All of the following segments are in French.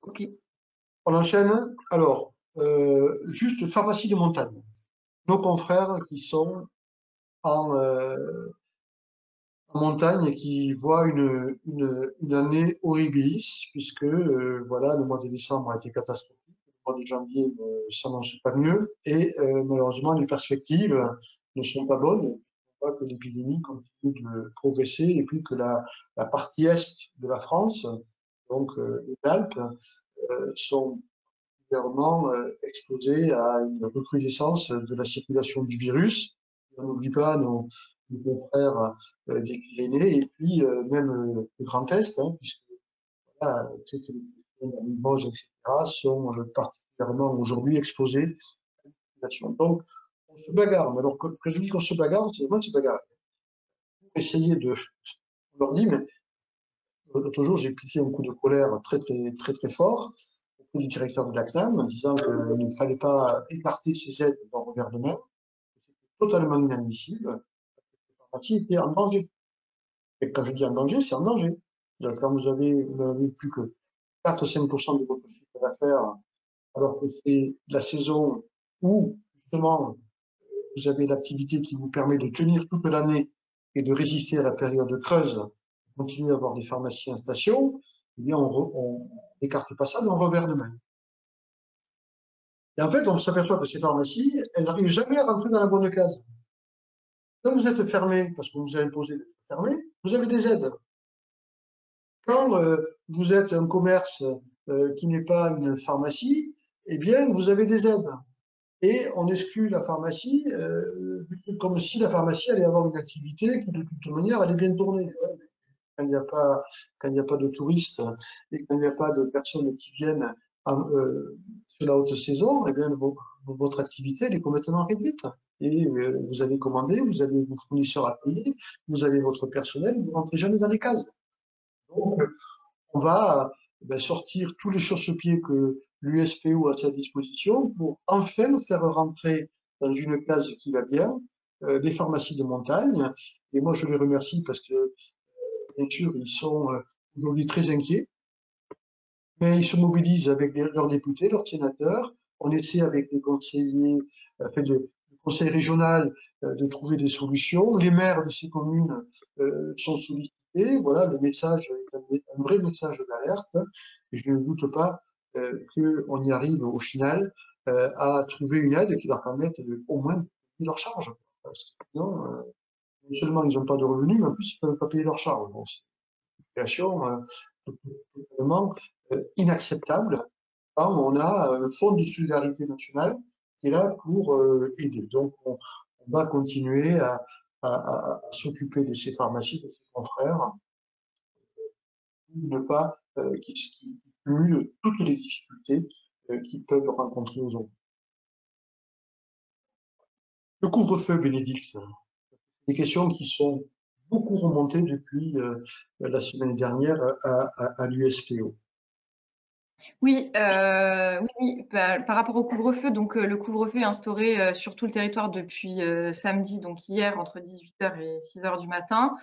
Ok. On enchaîne. Alors, juste pharmacie de montagne. Nos confrères qui sont en, en montagne et qui voient une année horribilis, puisque voilà, le mois de décembre a été catastrophique, le mois de janvier ne s'annonce pas mieux, et malheureusement les perspectives ne sont pas bonnes. On voit que l'épidémie continue de progresser et puis que la partie est de la France, donc les Alpes, sont clairement exposées à une recrudescence de la circulation du virus. On n'oublie pas nos confrères des Pyrénées et puis même le Grand Est, hein, puisque là, toutes les régions, la Limoges, etc., sont particulièrement aujourd'hui exposées à la circulation. Donc, on se bagarre. Mais alors, quand je dis qu'on se bagarre, c'est vraiment se bagarre. Pour essayer de. On leur dit, mais l'autre jour, j'ai piqué un coup de colère très, très, très, très fort auprès du directeur de la CNAM en disant qu'il ne fallait pas écarter ces aides d'un revers de main. C'était totalement inadmissible. La partie était en danger. Et quand je dis en danger, c'est en danger. Quand vous n'avez plus que 4-5% de votre chiffre d'affaires, alors que c'est la saison où, justement, vous avez l'activité qui vous permet de tenir toute l'année et de résister à la période creuse, continuer à avoir des pharmacies en station, eh bien, on n'écarte pas ça d'un revers de main. Et en fait, on s'aperçoit que ces pharmacies, elles n'arrivent jamais à rentrer dans la bonne case. Quand vous êtes fermé, parce qu'on vous a imposé d'être fermé, vous avez des aides. Quand vous êtes un commerce qui n'est pas une pharmacie, eh bien, vous avez des aides. Et on exclut la pharmacie comme si la pharmacie allait avoir une activité qui, de toute manière, allait bien tourner. Ouais, mais quand il n'y a pas de touristes et quand il n'y a pas de personnes qui viennent sur la haute saison, eh bien, votre activité, elle est complètement réduite. Et vous avez commandé, vous avez vos fournisseurs à payer, vous avez votre personnel, vous ne rentrez jamais dans les cases. Donc, on va sortir tous les chausse-pieds que l'USPO a à sa disposition pour enfin faire rentrer dans une case qui va bien les pharmacies de montagne. Et moi, je les remercie parce que, bien sûr, ils sont aujourd'hui très inquiets, mais ils se mobilisent avec leurs députés, leurs sénateurs. On essaie avec les conseillers, enfin, le conseil régional, de trouver des solutions. Les maires de ces communes sont sollicités. Voilà, le message est un vrai message d'alerte. Et je ne doute pas qu'on y arrive au final à trouver une aide qui leur permette au moins de payer leurs charges. Parce que sinon, non seulement ils n'ont pas de revenus, mais en plus ils ne peuvent pas payer leurs charges. Bon, c'est une situation totalement inacceptable quand on a un fonds de solidarité nationale qui est là pour aider. Donc, on va continuer à s'occuper de ces pharmacies, de ces confrères, pour ne pas qui cumulent toutes les difficultés qu'ils peuvent rencontrer aujourd'hui. Le couvre-feu, Bénédicte, des questions qui sont beaucoup remontées depuis la semaine dernière à l'USPO. Oui, oui, oui, par rapport au couvre-feu, donc le couvre-feu est instauré sur tout le territoire depuis samedi, donc hier, entre 18h et 6h du matin.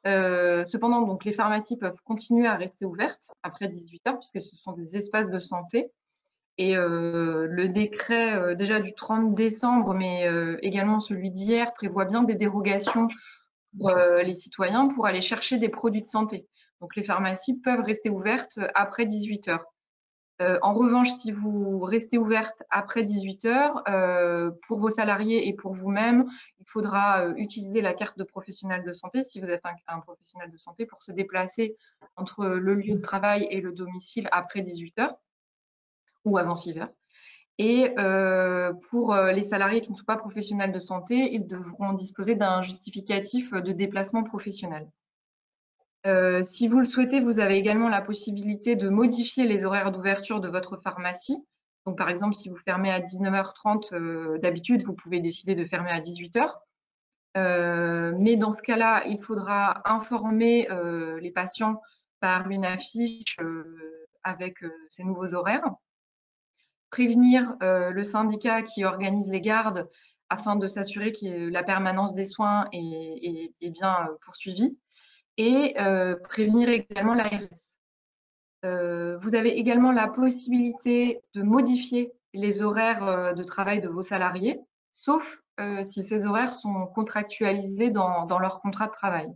Cependant, donc les pharmacies peuvent continuer à rester ouvertes après 18h, puisque ce sont des espaces de santé. Et le décret déjà du 30 décembre, mais également celui d'hier, prévoit bien des dérogations pour les citoyens pour aller chercher des produits de santé. Donc les pharmacies peuvent rester ouvertes après 18h. En revanche, si vous restez ouverte après 18h, pour vos salariés et pour vous-même, il faudra utiliser la carte de professionnel de santé si vous êtes un professionnel de santé pour se déplacer entre le lieu de travail et le domicile après 18h ou avant 6h. Et pour les salariés qui ne sont pas professionnels de santé, ils devront disposer d'un justificatif de déplacement professionnel. Si vous le souhaitez, vous avez également la possibilité de modifier les horaires d'ouverture de votre pharmacie. Donc, par exemple, si vous fermez à 19h30, d'habitude, vous pouvez décider de fermer à 18h. Mais dans ce cas-là, il faudra informer les patients par une affiche avec ces nouveaux horaires. Prévenir le syndicat qui organise les gardes afin de s'assurer que la permanence des soins est bien poursuivie et prévenir également l'ARS. Vous avez également la possibilité de modifier les horaires de travail de vos salariés, sauf si ces horaires sont contractualisés dans leur contrat de travail.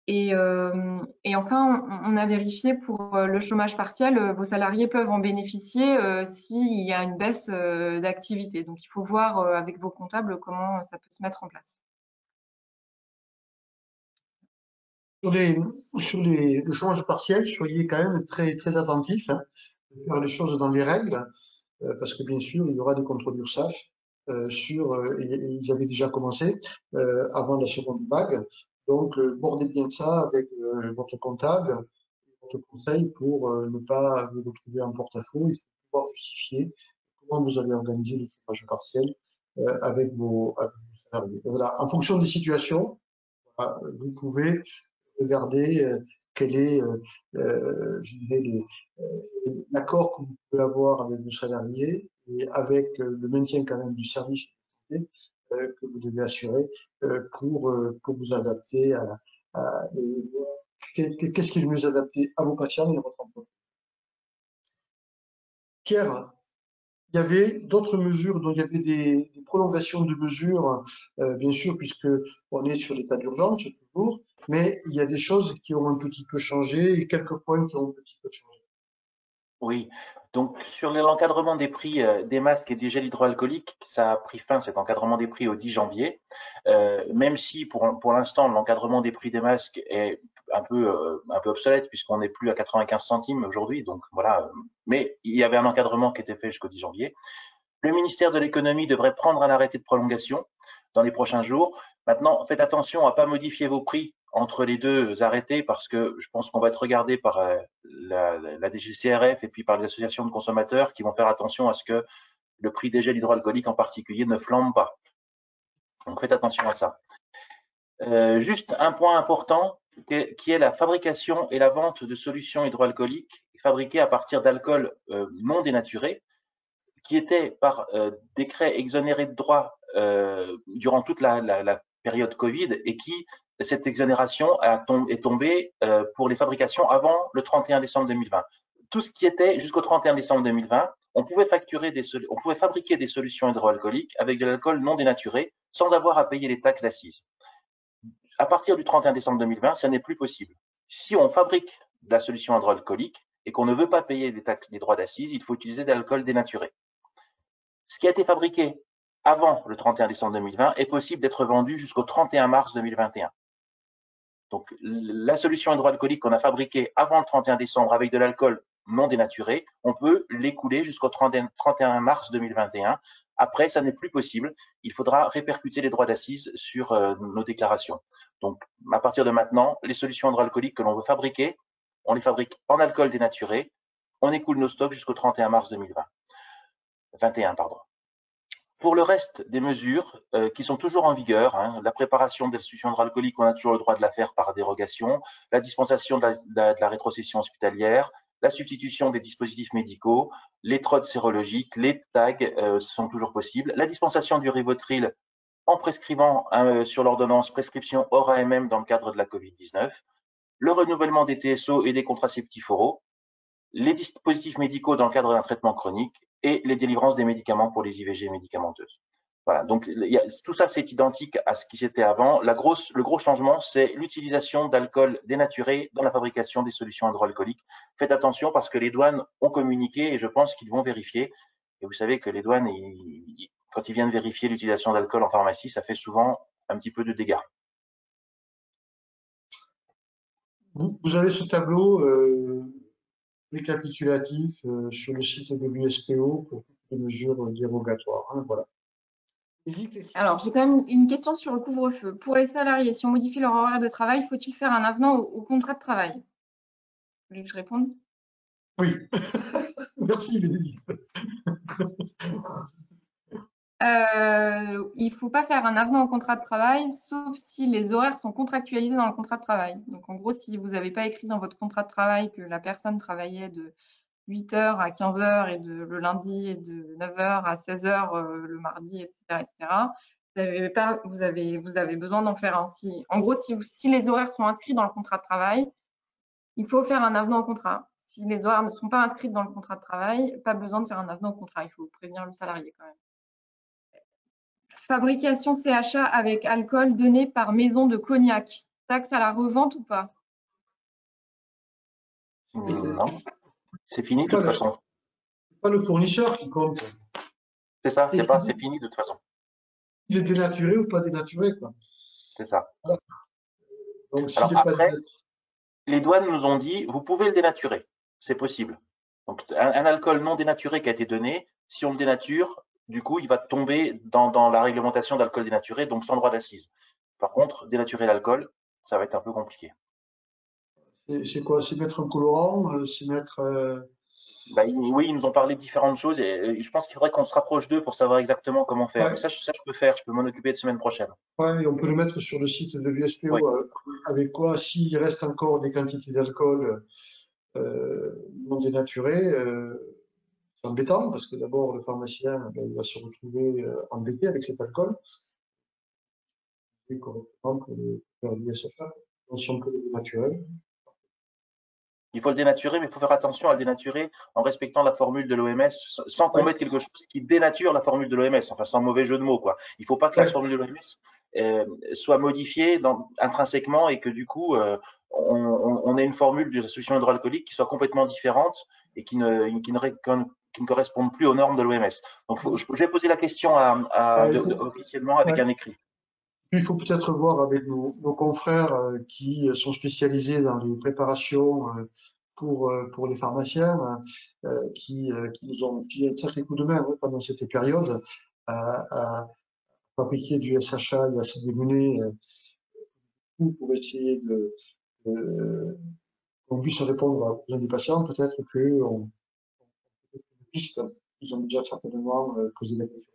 Et enfin, on a vérifié pour le chômage partiel, vos salariés peuvent en bénéficier s'il y a une baisse d'activité. Donc, il faut voir avec vos comptables comment ça peut se mettre en place. Sur les, le chômage partiel, soyez quand même très, très attentifs, hein, de faire les choses dans les règles, parce que bien sûr, il y aura des contrôles URSSAF et ils avaient déjà commencé avant la seconde vague. Donc, bordez bien ça avec votre comptable, votre conseil pour ne pas vous retrouver en porte-à-faux. Il faut pouvoir justifier comment vous avez organisé le chômage partiel avec vos salariés. Et voilà. En fonction des situations, voilà, vous pouvez regarder quel est je dirais, l'accord que vous pouvez avoir avec vos salariés et avec le maintien quand même du service que vous devez assurer pour vous adapter à qu'est-ce qui est le mieux adapté à vos patients et à votre emploi. Pierre, il y avait d'autres mesures, dont il y avait des prolongations de mesures, bien sûr, puisque on est sur l'état d'urgence toujours, mais il y a des choses qui ont un petit peu changé et quelques points qui ont un petit peu changé. Oui, donc sur l'encadrement des prix des masques et du gel hydroalcoolique, ça a pris fin cet encadrement des prix au 10 janvier, même si pour l'instant l'encadrement des prix des masques est un peu obsolète puisqu'on n'est plus à 95 centimes aujourd'hui, donc voilà, mais il y avait un encadrement qui était fait jusqu'au 10 janvier. Le ministère de l'économie devrait prendre un arrêté de prolongation dans les prochains jours. Maintenant, faites attention à ne pas modifier vos prix entre les deux arrêtés parce que je pense qu'on va être regardé par la DGCRF et puis par les associations de consommateurs qui vont faire attention à ce que le prix des gels hydroalcooliques en particulier ne flambe pas. Donc faites attention à ça. Juste un point important qui est la fabrication et la vente de solutions hydroalcooliques fabriquées à partir d'alcool non dénaturé, qui était par décret exonéré de droits durant toute la période Covid et qui, cette exonération est tombée pour les fabrications avant le 31 décembre 2020. Tout ce qui était jusqu'au 31 décembre 2020, on pouvait fabriquer des solutions hydroalcooliques avec de l'alcool non dénaturé sans avoir à payer les taxes d'assises. À partir du 31 décembre 2020, ça n'est plus possible. Si on fabrique de la solution hydroalcoolique et qu'on ne veut pas payer les droits d'assises, il faut utiliser de l'alcool dénaturé. Ce qui a été fabriqué avant le 31 décembre 2020 est possible d'être vendu jusqu'au 31 mars 2021. Donc, la solution hydroalcoolique qu'on a fabriquée avant le 31 décembre avec de l'alcool non dénaturé, on peut l'écouler jusqu'au 31 mars 2021. Après, ça n'est plus possible. Il faudra répercuter les droits d'assises sur nos déclarations. Donc, à partir de maintenant, les solutions hydroalcooliques que l'on veut fabriquer, on les fabrique en alcool dénaturé. On écoule nos stocks jusqu'au 31 mars 2021. Pour le reste des mesures qui sont toujours en vigueur, la préparation des solutions hydroalcooliques, on a toujours le droit de la faire par dérogation, la dispensation de la rétrocession hospitalière, la substitution des dispositifs médicaux, les trodes sérologiques, les tags sont toujours possibles, la dispensation du Rivotril en prescrivant sur l'ordonnance prescription hors AMM dans le cadre de la Covid-19, le renouvellement des TSO et des contraceptifs oraux, les dispositifs médicaux dans le cadre d'un traitement chronique et les délivrances des médicaments pour les IVG médicamenteuses. Voilà, donc tout ça c'est identique à ce qui c'était avant. Le gros changement, c'est l'utilisation d'alcool dénaturé dans la fabrication des solutions hydroalcooliques. Faites attention parce que les douanes ont communiqué et je pense qu'ils vont vérifier. Et vous savez que les douanes, quand ils viennent vérifier l'utilisation d'alcool en pharmacie, ça fait souvent un petit peu de dégâts. Vous avez ce tableau récapitulatif sur le site de l'USPO pour toutes les mesures dérogatoires. Hein, voilà. Alors, j'ai quand même une question sur le couvre-feu. Pour les salariés, si on modifie leur horaire de travail, faut-il faire un avenant au contrat de travail? Vous voulez que je réponde? Oui, merci Bénédicte. Il ne faut pas faire un avenant au contrat de travail, sauf si les horaires sont contractualisés dans le contrat de travail. Donc, en gros, si vous n'avez pas écrit dans votre contrat de travail que la personne travaillait de 8 heures à 15 heures et le lundi et de 9 heures à 16 heures le mardi, etc., etc., vous avez besoin d'en faire un. En gros, si les horaires sont inscrits dans le contrat de travail, il faut faire un avenant au contrat. Si les horaires ne sont pas inscrits dans le contrat de travail, pas besoin de faire un avenant au contrat. Il faut prévenir le salarié quand même. Fabrication CHA avec alcool donné par maison de cognac. Taxe à la revente ou pas? Non, c'est fini de toute Pas façon. pas le fournisseur qui compte. C'est ça, C'est c'est fini de toute façon. il est dénaturé ou pas dénaturé, quoi. C'est ça. Donc, s'il Alors n'est pas après, dénaturé, les douanes nous ont dit, vous pouvez le dénaturer, c'est possible. Donc un alcool non dénaturé qui a été donné, si on le dénature, du coup, il va tomber dans la réglementation d'alcool dénaturé, donc sans droit d'assise. Par contre, dénaturer l'alcool, ça va être un peu compliqué. c'est quoi? C'est mettre un colorant, c'est mettre. Bah, oui, ils nous ont parlé de différentes choses et je pense qu'il faudrait qu'on se rapproche d'eux pour savoir exactement comment faire. Mais Ouais, ça, je peux faire, je peux m'en occuper de semaine prochaine. ouais, et on peut le mettre sur le site de Oui. l'USPO, avec quoi, s'il reste encore des quantités d'alcool non dénaturées, c'est embêtant parce que d'abord, le pharmacien, ben, il va se retrouver embêté avec cet alcool. Et correctement pour faire du SFA. Donc, si on peut le dénaturer. Il faut le dénaturer, mais il faut faire attention à le dénaturer en respectant la formule de l'OMS, sans qu'on Ouais, mette quelque chose qui dénature la formule de l'OMS, enfin sans mauvais jeu de mots, quoi. Il ne faut pas que la ouais. formule de l'OMS soit modifiée intrinsèquement et que du coup, on ait une formule de solution hydroalcoolique qui soit complètement différente et qui ne corresponde plus aux normes de l'OMS. Donc, je vais poser la question officiellement avec Ouais. un écrit. Il faut peut-être voir avec nos confrères qui sont spécialisés dans les préparations pour les pharmaciens, qui nous ont filé un sacré coup de main pendant cette période à fabriquer du SHA et à se démener pour essayer qu'on puisse répondre aux besoins des patients. Peut-être qu'on piste, ils ont déjà certainement posé la question.